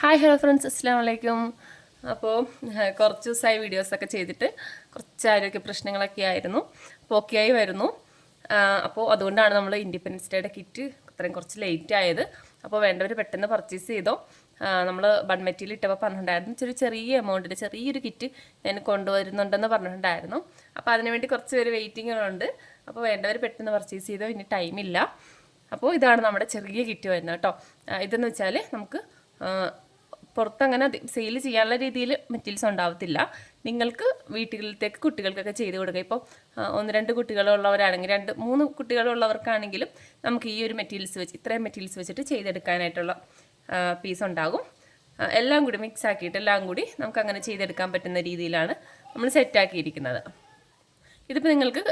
Hi hello friends, അസ്സാം വലൈക്കും. അപ്പോൾ കുറച്ച് ദിവസമായി വീഡിയോസൊക്കെ ചെയ്തിട്ട് കുറച്ച് ആരോഗ്യ പ്രശ്നങ്ങളൊക്കെ ആയിരുന്നു. അപ്പോൾ ഓക്കെ ആയി വരുന്നു. അപ്പോൾ അതുകൊണ്ടാണ് നമ്മൾ ഇൻഡിപെൻഡൻസ് ഡേയുടെ കിറ്റ് ഇത്രയും കുറച്ച് ലേറ്റ് ആയത്. അപ്പോൾ വേണ്ടവർ പെട്ടെന്ന് പർച്ചേസ് ചെയ്തോ. നമ്മൾ ബൺമെറ്റിയിൽ ഇട്ടപ്പോൾ പറഞ്ഞിട്ടുണ്ടായിരുന്നു ചെറിയ എമൗണ്ടിൽ ചെറിയൊരു കിറ്റ് ഞാൻ കൊണ്ടുവരുന്നുണ്ടെന്ന് പറഞ്ഞിട്ടുണ്ടായിരുന്നു. അപ്പോൾ അതിനുവേണ്ടി കുറച്ച് പേര് വെയിറ്റിങ്ങുകളുണ്ട്. അപ്പോൾ വേണ്ടവർ പെട്ടെന്ന് പർച്ചേസ് ചെയ്തോ, ഇനി ടൈമില്ല. അപ്പോൾ ഇതാണ് നമ്മുടെ ചെറിയ കിറ്റ് വരുന്നത് കേട്ടോ. ഇതെന്ന് വെച്ചാൽ നമുക്ക് പുറത്തങ്ങനെ സെയിൽ ചെയ്യാനുള്ള രീതിയിൽ മെറ്റീരിയൽസ് ഉണ്ടാവത്തില്ല. നിങ്ങൾക്ക് വീട്ടുകളിലത്തേക്ക് കുട്ടികൾക്കൊക്കെ ചെയ്ത് കൊടുക്കുക. ഇപ്പോൾ 1-2 കുട്ടികളുള്ളവരാണെങ്കിൽ 2-3 കുട്ടികളുള്ളവർക്കാണെങ്കിലും നമുക്ക് ഈ ഒരു മെറ്റീരിയൽസ് വെച്ച് ഇത്രയും മെറ്റീരിയൽസ് വെച്ചിട്ട് ചെയ്തെടുക്കാനായിട്ടുള്ള പീസ് ഉണ്ടാകും. എല്ലാം കൂടി മിക്സ് ആക്കിയിട്ട് എല്ലാം കൂടി നമുക്ക് അങ്ങനെ ചെയ്തെടുക്കാൻ പറ്റുന്ന രീതിയിലാണ് നമ്മൾ സെറ്റാക്കിയിരിക്കുന്നത്. ഇതിപ്പോൾ നിങ്ങൾക്ക്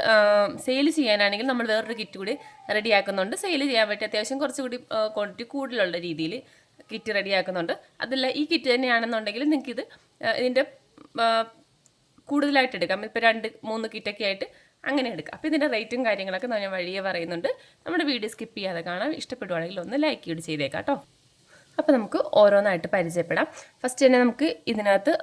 സെയിൽ ചെയ്യാനാണെങ്കിൽ നമ്മൾ വേറൊരു കിറ്റ് കൂടി റെഡിയാക്കുന്നുണ്ട്. സെയിൽ ചെയ്യാൻ പറ്റിയ അത്യാവശ്യം കുറച്ചുകൂടി ക്വാണ്ടിറ്റി കൂടുതലുള്ള രീതിയിൽ കിറ്റ് റെഡിയാക്കുന്നുണ്ട്. അതല്ല ഈ കിറ്റ് തന്നെയാണെന്നുണ്ടെങ്കിൽ നിങ്ങൾക്കിത് ഇതിൻ്റെ കൂടുതലായിട്ട് എടുക്കാം. ഇപ്പോൾ 2-3 കിറ്റൊക്കെ ആയിട്ട് അങ്ങനെ എടുക്കാം. അപ്പോൾ ഇതിൻ്റെ റേറ്റും കാര്യങ്ങളൊക്കെ ഞാൻ വഴിയെ പറയുന്നുണ്ട്. നമ്മുടെ വീഡിയോ സ്കിപ്പ് ചെയ്യാതെ കാണാം. ഇഷ്ടപ്പെടുവാണെങ്കിൽ ഒന്ന് ലൈക്ക് കൂടി ചെയ്തേക്കാം കേട്ടോ. അപ്പോൾ നമുക്ക് ഓരോന്നായിട്ട് പരിചയപ്പെടാം. ഫസ്റ്റ് തന്നെ നമുക്ക് ഇതിനകത്ത്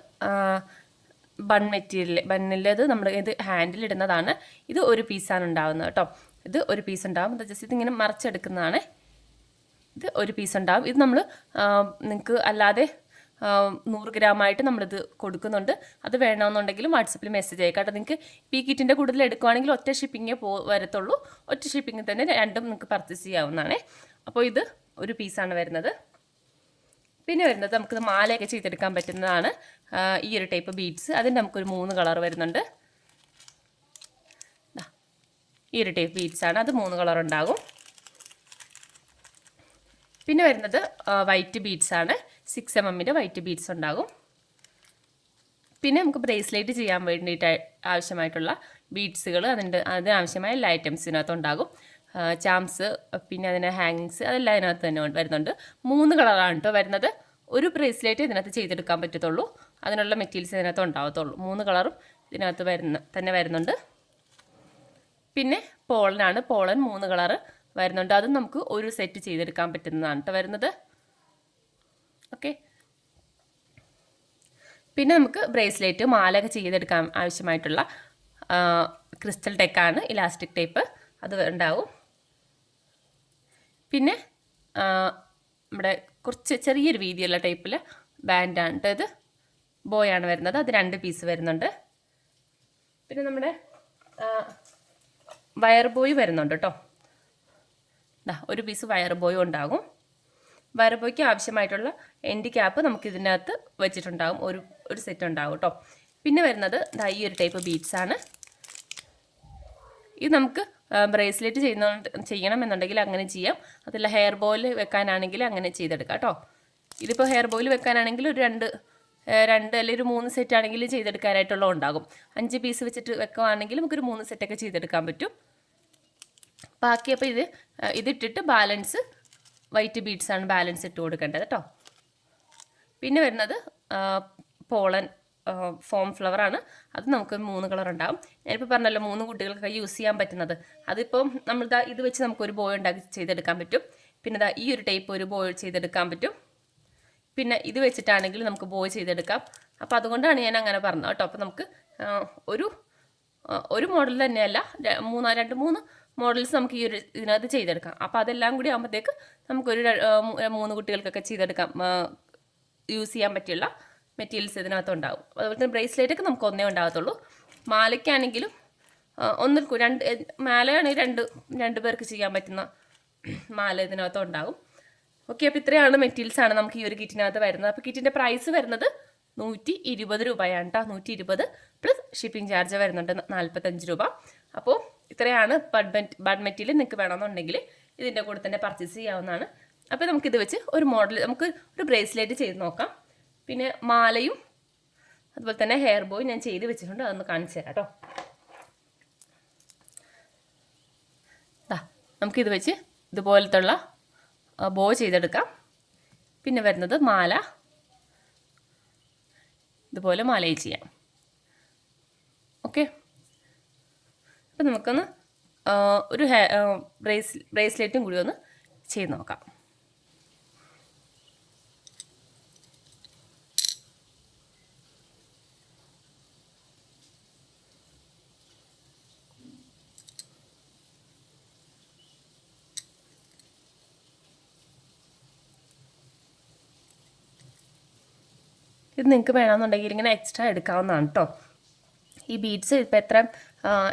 ബണ്ണിലേത് നമ്മൾ ഇത് ഹാൻഡിലിടുന്നതാണ്. ഇത് ഒരു പീസാണ് ഉണ്ടാകുന്നത് കേട്ടോ. ഇത് ഒരു പീസ് ഉണ്ടാകും. അത് ജസ്റ്റ് ഇതിങ്ങനെ മറച്ചെടുക്കുന്നതാണ്. ഇത് ഒരു പീസ് ഉണ്ടാകും. ഇത് നമ്മൾ നിങ്ങൾക്ക് അല്ലാതെ 100 ഗ്രാമായിട്ട് നമ്മളിത് കൊടുക്കുന്നുണ്ട്. അത് വേണമെന്നുണ്ടെങ്കിലും വാട്സപ്പിൽ മെസ്സേജ് അയക്കാം കേട്ടോ. നിങ്ങൾക്ക് ഈ കിറ്റിൻ്റെ കൂടുതൽ എടുക്കുകയാണെങ്കിൽ ഒറ്റ ഷിപ്പിങ്ങേ വരത്തുള്ളൂ. ഒറ്റ ഷിപ്പിങ്ങിൽ തന്നെ രണ്ടും നിങ്ങൾക്ക് പർച്ചേസ് ചെയ്യാവുന്നതാണ്. അപ്പോൾ ഇത് ഒരു പീസാണ് വരുന്നത്. പിന്നെ വരുന്നത് നമുക്കിത് മാലയൊക്കെ ചെയ്തെടുക്കാൻ പറ്റുന്നതാണ്. ഈ ഒരു ടൈപ്പ് ബീഡ്സ്. അതിൻ്റെ നമുക്കൊരു 3 കളർ വരുന്നുണ്ട്. ഈ ഒരു ടൈപ്പ് ബീഡ്സാണ്. അത് 3 കളർ ഉണ്ടാകും. പിന്നെ വരുന്നത് വൈറ്റ് ബീഡ്സാണ്. 6 mm വൈറ്റ് ബീഡ്സ് ഉണ്ടാകും. പിന്നെ നമുക്ക് ബ്രേസ്ലെറ്റ് ചെയ്യാൻ വേണ്ടിയിട്ട് ആവശ്യമായിട്ടുള്ള ബീഡ്സുകൾ അതിനാവശ്യമായ എല്ലാ ഐറ്റംസിനകത്ത് ഉണ്ടാകും. ചാംസ്, പിന്നെ അതിന് ഹാങ്ങിങ്സ്, അതെല്ലാം അതിനകത്ത് തന്നെ വരുന്നുണ്ട്. 3 കളറാണ് കേട്ടോ വരുന്നത്. ഒരു ബ്രേസ്ലെറ്റ് ഇതിനകത്ത് ചെയ്തെടുക്കാൻ പറ്റത്തുള്ളൂ. അതിനുള്ള മെറ്റീരിയൽസ് ഇതിനകത്ത് ഉണ്ടാകത്തുള്ളൂ. 3 കളറും ഇതിനകത്ത് വരുന്നുണ്ട്. പിന്നെ പോളനാണ്. പോളൻ 3 കളറ് വരുന്നുണ്ട്. അതും നമുക്ക് ഒരു സെറ്റ് ചെയ്തെടുക്കാൻ പറ്റുന്നതാണ് കേട്ടോ വരുന്നത്. ഓക്കെ. പിന്നെ നമുക്ക് ബ്രേസ്ലെറ്റ്, മാലയൊക്കെ ചെയ്തെടുക്കാൻ ആവശ്യമായിട്ടുള്ള ക്രിസ്റ്റൽ ടെക്കാണ്, ഇലാസ്റ്റിക് ടൈപ്പ്, അത് ഉണ്ടാവും. പിന്നെ നമ്മുടെ കുറച്ച് ചെറിയൊരു വീതിയുള്ള ടൈപ്പിൽ ബാൻഡാണ് കേട്ടോ. ഇത് ബോയാണ് വരുന്നത്. അത് 2 പീസ് വരുന്നുണ്ട്. പിന്നെ നമ്മുടെ വയർ ബോയ് വരുന്നുണ്ട് കേട്ടോ. ഒരു പീസ് വയർ ബോയും ഉണ്ടാകും. വയർ ബോയ്ക്ക് ആവശ്യമായിട്ടുള്ള എൻഡ് ക്യാപ്പ് നമുക്ക് ഇതിനകത്ത് വെച്ചിട്ടുണ്ടാകും. ഒരു സെറ്റ് ഉണ്ടാകും കേട്ടോ. പിന്നെ വരുന്നത് ഈ ഒരു ടൈപ്പ് ബീഡ്സാണ്. ഇത് നമുക്ക് ബ്രേസ്ലെറ്റ് ചെയ്യണമെന്നുണ്ടെങ്കിൽ അങ്ങനെ ചെയ്യാം. അതല്ല ഹെയർ ബോയിൽ വെക്കാനാണെങ്കിൽ അങ്ങനെ ചെയ്തെടുക്കാം കേട്ടോ. ഇതിപ്പോൾ ഹെയർ ബോയിൽ വെക്കാനാണെങ്കിൽ ഒരു 2 അല്ലെങ്കിൽ ഒരു 3 സെറ്റ് ആണെങ്കിൽ ചെയ്തെടുക്കാനായിട്ടുള്ള ഉണ്ടാകും. 5 പീസ് വെച്ചിട്ട് വെക്കുകയാണെങ്കിൽ നമുക്കൊരു 3 സെറ്റൊക്കെ ചെയ്തെടുക്കാൻ പറ്റും. ബാക്കി അപ്പോൾ ഇതിട്ടിട്ട് ബാലൻസ് വൈറ്റ് ബീഡ്സാണ് ബാലൻസ് ഇട്ട് കൊടുക്കേണ്ടത് കേട്ടോ. പിന്നെ വരുന്നത് പോളൻ ഫോം ഫ്ലവറാണ്. അത് നമുക്ക് 3 കളർ ഉണ്ടാകും. ഞാനിപ്പോൾ പറഞ്ഞല്ലോ 3 കുട്ടികൾക്കൊക്കെ യൂസ് ചെയ്യാൻ പറ്റുന്നത്. അതിപ്പം നമ്മൾ ഇത് വെച്ച് നമുക്കൊരു ബോയ് ഉണ്ടാക്കി ചെയ്തെടുക്കാൻ പറ്റും. പിന്നെ ഈ ഒരു ടൈപ്പ് ഒരു ബോയ് ചെയ്തെടുക്കാൻ പറ്റും. പിന്നെ ഇത് വെച്ചിട്ടാണെങ്കിൽ നമുക്ക് ബോയ് ചെയ്തെടുക്കാം. അപ്പോൾ അതുകൊണ്ടാണ് ഞാൻ അങ്ങനെ പറഞ്ഞത് കേട്ടോ. അപ്പോൾ നമുക്ക് ഒരു മോഡൽ തന്നെയല്ല, 2-3 മോഡൽസ് നമുക്ക് ഈ ഒരു ഇതിനകത്ത് ചെയ്തെടുക്കാം. അപ്പോൾ അതെല്ലാം കൂടി ആകുമ്പോഴത്തേക്ക് നമുക്കൊരു 3 കുട്ടികൾക്കൊക്കെ ചെയ്തെടുക്കാം, യൂസ് ചെയ്യാൻ പറ്റിയുള്ള മെറ്റീരിയൽസ് ഇതിനകത്ത് ഉണ്ടാകും. അതുപോലെ തന്നെ ബ്രേസ്ലെറ്റൊക്കെ നമുക്ക് ഒന്നേ ഉണ്ടാകത്തുള്ളൂ. മാലയ്ക്കാണെങ്കിലും മാലയാണെങ്കിൽ 2 പേർക്ക് ചെയ്യാൻ പറ്റുന്ന മാല ഇതിനകത്ത് ഉണ്ടാകും. ഓക്കെ. അപ്പോൾ ഇത്രയാണ് മെറ്റീരിയൽസാണ് നമുക്ക് ഈ ഒരു കിറ്റിനകത്ത് വരുന്നത്. അപ്പോൾ കിറ്റിൻ്റെ പ്രൈസ് വരുന്നത് 120 രൂപയാണ് കേട്ടോ. 120 പ്ലസ് ഷിപ്പിംഗ് ചാർജ് വരുന്നുണ്ട് 45 രൂപ. അപ്പോൾ ഇത്രയാണ് ബഡ് മെറ്റീരിയൽ. നിങ്ങൾക്ക് വേണമെന്നുണ്ടെങ്കിൽ ഇതിൻ്റെ കൂടെ തന്നെ പർച്ചേസ് ചെയ്യാവുന്നതാണ്. അപ്പോൾ നമുക്കിത് വെച്ച് ഒരു മോഡൽ നമുക്ക് ഒരു ബ്രേസ്ലെറ്റ് ചെയ്ത് നോക്കാം. പിന്നെ മാലയും അതുപോലെ തന്നെ ഹെയർ ബോയ് ഞാൻ ചെയ്ത് വെച്ചിട്ടുണ്ട്. അതൊന്ന് കാണിച്ചു തരാം കേട്ടോ. നമുക്കിത് വെച്ച് ഇതുപോലത്തുള്ള ബോ ചെയ്തെടുക്കാം. പിന്നെ വരുന്നത് മാല, ഇതുപോലെ മാലയും ചെയ്യാം. ഓക്കെ. അപ്പം നമുക്കൊന്ന് ഒരു ബ്രേസ്ലെറ്റും കൂടി ഒന്ന് ചെയ്ത് നോക്കാം. ഇത് നിങ്ങൾക്ക് വേണമെന്നുണ്ടെങ്കിൽ ഇങ്ങനെ എക്സ്ട്രാ എടുക്കാവുന്നതാണ് കേട്ടോ. ഈ ബീഡ്സ് ഇപ്പോൾ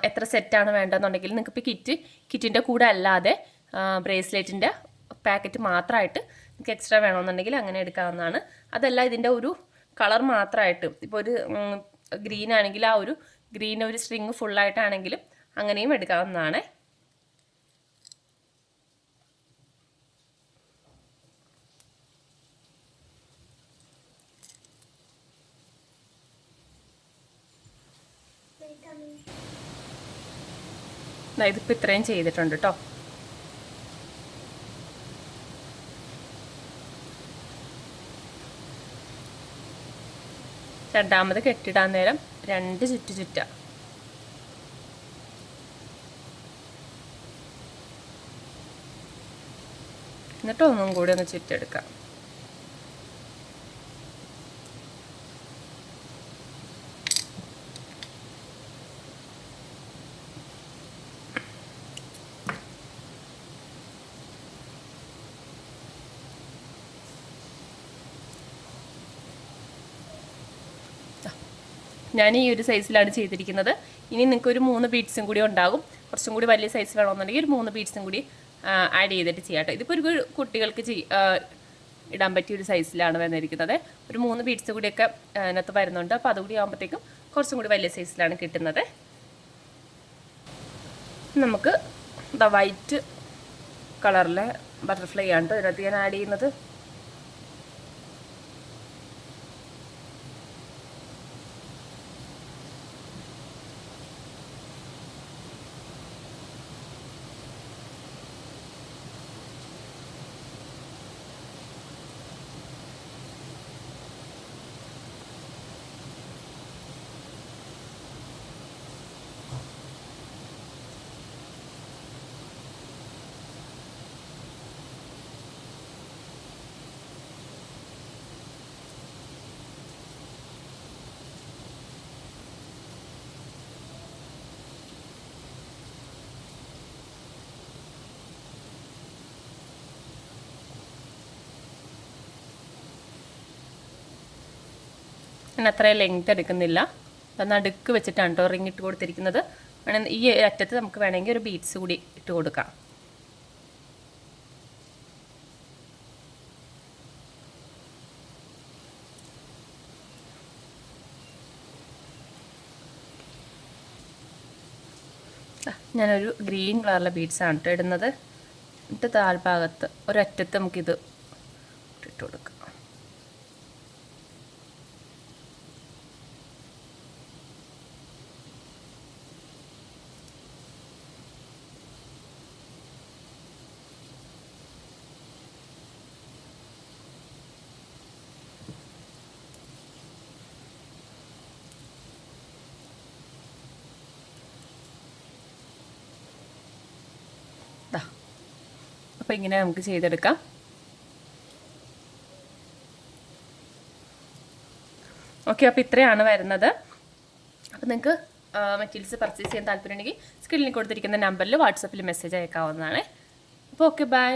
എത്ര സെറ്റാണ് വേണ്ടതെന്നുണ്ടെങ്കിൽ നിങ്ങൾക്ക് ഇപ്പോൾ കിറ്റിൻ്റെ കൂടെ അല്ലാതെ ബ്രേസ്ലെറ്റിൻ്റെ പാക്കറ്റ് മാത്രമായിട്ട് നിങ്ങൾക്ക് എക്സ്ട്രാ വേണമെന്നുണ്ടെങ്കിൽ അങ്ങനെ എടുക്കാവുന്നതാണ്. അതല്ല ഇതിൻ്റെ ഒരു കളർ മാത്രമായിട്ട് ഇപ്പോൾ ഒരു ഗ്രീൻ ആണെങ്കിൽ ആ ഒരു ഗ്രീൻ ഒരു സ്ട്രിങ് ഫുള്ളായിട്ടാണെങ്കിലും അങ്ങനെയും എടുക്കാവുന്നതാണ്. ഇതിപ്പോൾ ഇത്രയും ചെയ്തിട്ടുണ്ട് കേട്ടോ. രണ്ടാമത് കെട്ടിടാൻ നേരം 2 ചുറ്റാം. എന്നിട്ട് ഒന്നും കൂടി ഒന്ന് ചുറ്റെടുക്കാം. ഞാൻ ഈ ഒരു സൈസിലാണ് ചെയ്തിരിക്കുന്നത്. ഇനി നിങ്ങൾക്ക് ഒരു 3 ബീഡ്സും കൂടി ഉണ്ടാകും. കുറച്ചും കൂടി വലിയ സൈസ് വേണമെന്നുണ്ടെങ്കിൽ ഒരു 3 ബീഡ്സും കൂടി ആഡ് ചെയ്തിട്ട് ചെയ്യാം കേട്ടോ. ഇതിപ്പോൾ ഒരു കുട്ടികൾക്ക് ഇടാൻ പറ്റിയ ഒരു സൈസിലാണ് വന്നിരിക്കുന്നത്. ഒരു 3 ബീഡ്സ് കൂടിയൊക്കെ അതിനകത്ത് വരുന്നുണ്ട്. അപ്പോൾ അതുകൂടി ആകുമ്പോഴത്തേക്കും കുറച്ചും കൂടി വലിയ സൈസിലാണ് കിട്ടുന്നത്. നമുക്ക് വൈറ്റ് കളറിലെ ബട്ടർഫ്ലൈ ആണ് കേട്ടോ ഇതിനകത്ത് ഞാൻ ആഡ് ചെയ്യുന്നത്. ഞാൻ അത്രയും ലെങ്ത് എടുക്കുന്നില്ല. നടുക്ക് വെച്ചിട്ടാണ് കേട്ടോ റിങ് ഇട്ട് കൊടുത്തിരിക്കുന്നത്. ഈ അറ്റത്ത് നമുക്ക് വേണമെങ്കിൽ ഒരു ബീഡ്സ് കൂടി ഇട്ട് കൊടുക്കാം. ഞാനൊരു ഗ്രീൻ കളറിലെ ബീഡ്സാണ് കേട്ടോ ഇടുന്നത്. എന്നിട്ട് താഴ്ഭാഗത്ത് ഒരറ്റത്ത് നമുക്കിത് ഇട്ട് കൊടുക്കാം. അപ്പോൾ ഇങ്ങനെ നമുക്ക് ചെയ്തെടുക്കാം. ഓക്കെ, അപ്പോൾ ഇത്രയാണ് വരുന്നത്. അപ്പോൾ നിങ്ങൾക്ക് മെറ്റീരിയൽസ് പർച്ചേസ് ചെയ്യാൻ താല്പര്യമുണ്ടെങ്കിൽ സ്ക്രീനിൽ കൊടുത്തിരിക്കുന്ന നമ്പറിൽ വാട്സപ്പിൽ മെസ്സേജ് അയക്കാവുന്നതാണ്. അപ്പോൾ ഓക്കെ, ബൈ.